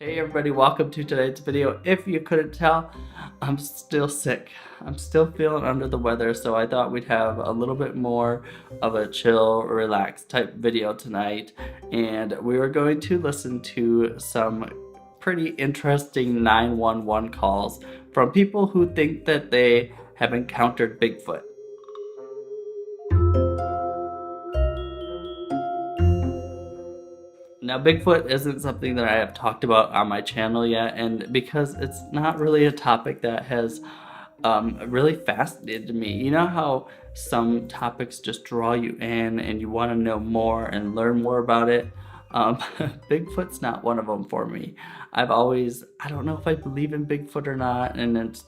Hey everybody, welcome to today's video. If you couldn't tell, I'm still sick. I'm still feeling under the weather, so I thought we'd have a little bit more of a chill, relaxed type video tonight. And we were going to listen to some pretty interesting 911 calls from people who think that they have encountered Bigfoot. Now, Bigfoot isn't something that I have talked about on my channel yet, and because it's not really a topic that has really fascinated me. You know how some topics just draw you in and you want to know more and learn more about it? Bigfoot's not one of them for me. I don't know if I believe in Bigfoot or not, and it's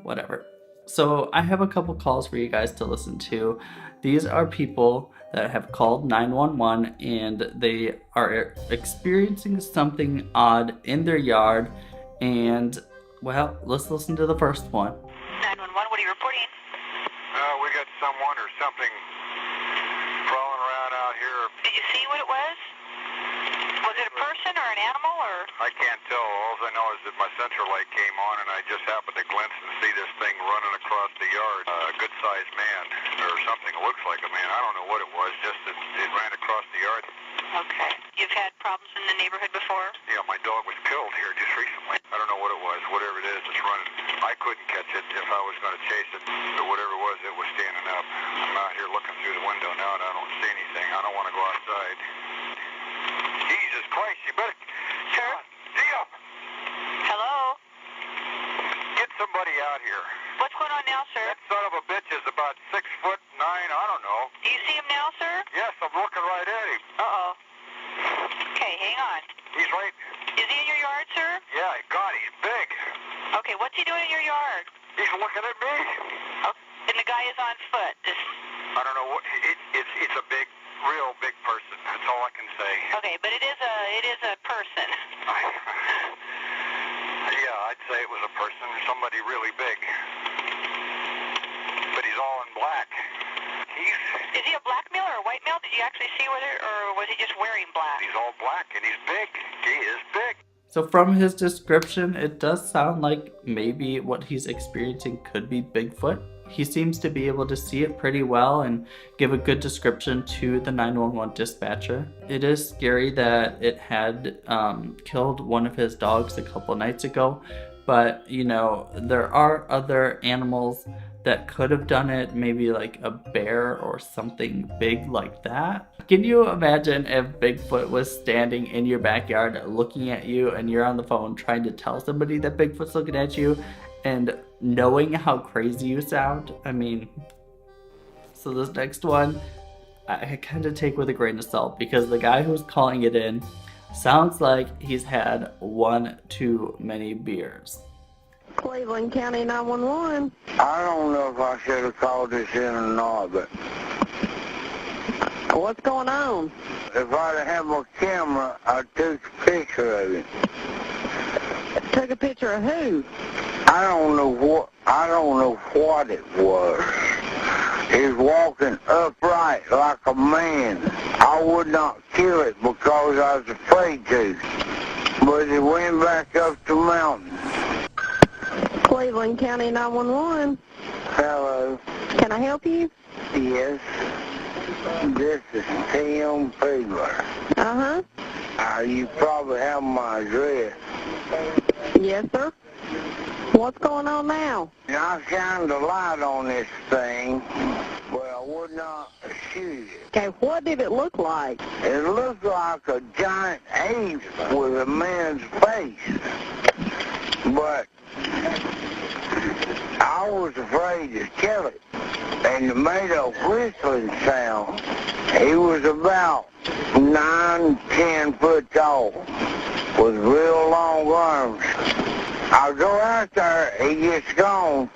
whatever. So I have a couple calls for you guys to listen to. These are people that have called 911 and they are experiencing something odd in their yard. And well, let's listen to the first one. 911, what are you reporting? We got someone or something crawling around out here. Did you see what it was? Was it a person or an animal or? I can't tell. All I know is that my central light came on and I just happened to glimpse and see this thing running across the yard. A good-sized man or something. It looks like a man. I don't know what it was, just that it ran across the yard. Okay. You've had problems in the neighborhood before? Yeah, my dog was killed here just recently. I don't know what it was. Whatever it is, it's running. I couldn't catch it if I was going to chase it. But whatever it was standing up. I'm out here looking through the window now and I don't see anything. I don't want to go outside. Jesus Christ, you better... Sir? Dia! Hello? Get somebody out here. What's going on now, sir? That son of a bitch is about 6'9", I don't know. Do you see him now, sir? Yes, I'm looking right at him. Uh-oh. Okay, hang on. He's right... Is he in your yard, sir? Yeah, God, he's big. Okay, what's he doing in your yard? He's looking at me. Oh, and the guy is on foot. I don't know what... It's a big... real big person. That's all I can say. Okay, but it is a person. Yeah, I'd say it was a person, somebody really big. But he's all in black. Is he a black male or a white male? Did you actually see or was he just wearing black? He's all black and he's big. He is big. So from his description, it does sound like maybe what he's experiencing could be Bigfoot. He seems to be able to see it pretty well and give a good description to the 911 dispatcher. It is scary that it had killed one of his dogs a couple nights ago, but you know, there are other animals that could have done it, maybe like a bear or something big like that. Can you imagine if Bigfoot was standing in your backyard looking at you and you're on the phone trying to tell somebody that Bigfoot's looking at you and knowing how crazy you sound? I mean, so this next one, I kind of take with a grain of salt because the guy who's calling it in sounds like he's had one too many beers. Cleveland County 911. I don't know if I should have called this in or not, but What's going on? if I'd have had my camera, I took a picture of it. Took a picture of who? I don't know what it was. He's walking upright like a man. I would not kill it because I was afraid to. But it went back up the mountain. Cleveland County 911. Hello. Can I help you? Yes. This is Tim Fiedler. Uh-huh. You probably have my address. Yes, sir. What's going on now? I shined a light on this thing, but I would not shoot it. Okay, what did it look like? It looked like a giant ape with a man's face, but I was afraid to kill it, and it made a whistling sound. He was about 9-10 foot tall, with real long arms. I go out there, he gets gone.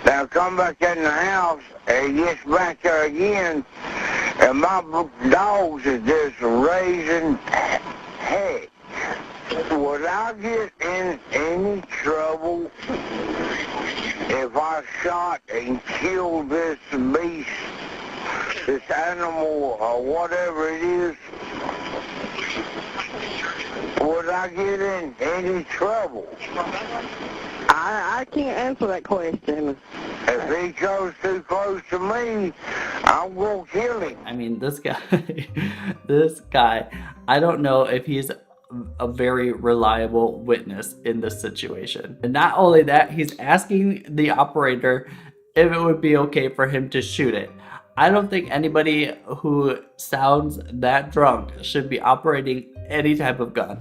Then I come back in the house, and he gets back there again, and my dogs are just raising heck. Would I get in any trouble if I shot and killed this beast, this animal, or whatever it is? would I get in any trouble? I can't answer that question. If he goes too close to me, I'm gonna kill him. I mean, this guy, I don't know if he's a very reliable witness in this situation. And not only that, he's asking the operator if it would be okay for him to shoot it. I don't think anybody who sounds that drunk should be operating any type of gun.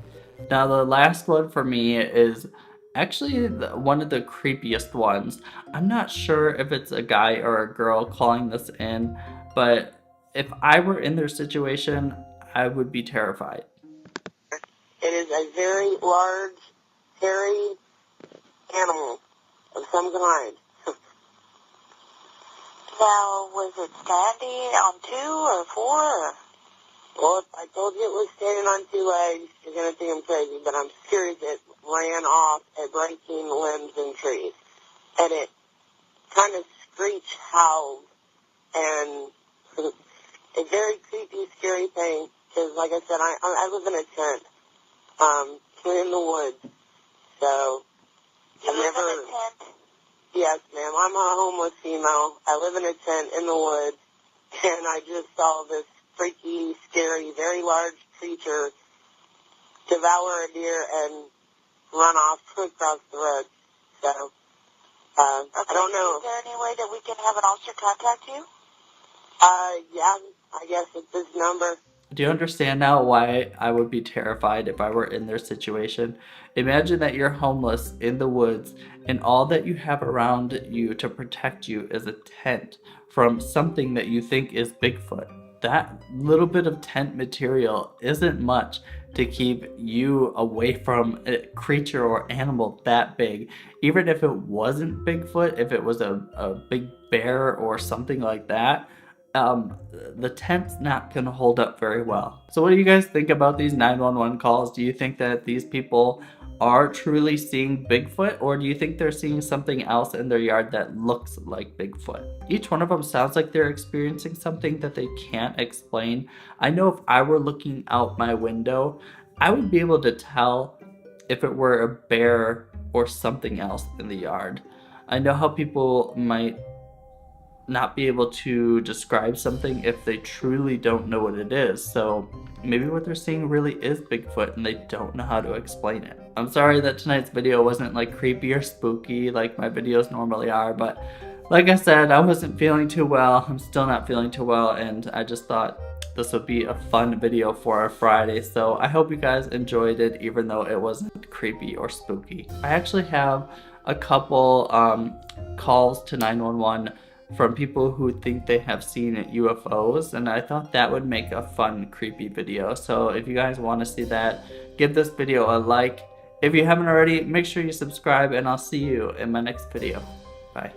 Now, the last one for me is actually one of the creepiest ones. I'm not sure if it's a guy or a girl calling this in, but if I were in their situation, I would be terrified. It is a very large, hairy animal of some kind. Now, was it standing on 2 or 4? Or? Well, if I told you it was standing on 2 legs, you're going to think I'm crazy, but I'm serious. It ran off at breaking limbs and trees. And it kind of screech howled. And a very creepy, scary thing. Because, like I said, I live in a tent. In the woods. So, You live in a tent? Yes, ma'am. I'm a homeless female. I live in a tent in the woods. And I just saw this freaky, scary, very large creature devour a deer and run off across the road. So, Okay. I don't know. Is there any way that we can have an officer contact you? Yeah, I guess it's this number. Do you understand now why I would be terrified if I were in their situation? Imagine that you're homeless in the woods and all that you have around you to protect you is a tent from something that you think is Bigfoot. That little bit of tent material isn't much to keep you away from a creature or animal that big. Even if it wasn't Bigfoot, if it was a big bear or something like that, the tent's not gonna hold up very well. So what do you guys think about these 911 calls? Do you think that these people are truly seeing Bigfoot, or do you think they're seeing something else in their yard that looks like Bigfoot? Each one of them sounds like they're experiencing something that they can't explain. I know if I were looking out my window, I would be able to tell if it were a bear or something else in the yard. I know how people might not be able to describe something if they truly don't know what it is. So maybe what they're seeing really is Bigfoot and they don't know how to explain it. I'm sorry that tonight's video wasn't like creepy or spooky like my videos normally are, but like I said, I wasn't feeling too well. I'm still not feeling too well, and I just thought this would be a fun video for a Friday. So I hope you guys enjoyed it, even though it wasn't creepy or spooky. I actually have a couple calls to 911 from people who think they have seen UFOs, and I thought that would make a fun creepy video. So if you guys want to see that, give this video a like. If you haven't already, make sure you subscribe, and I'll see you in my next video. Bye.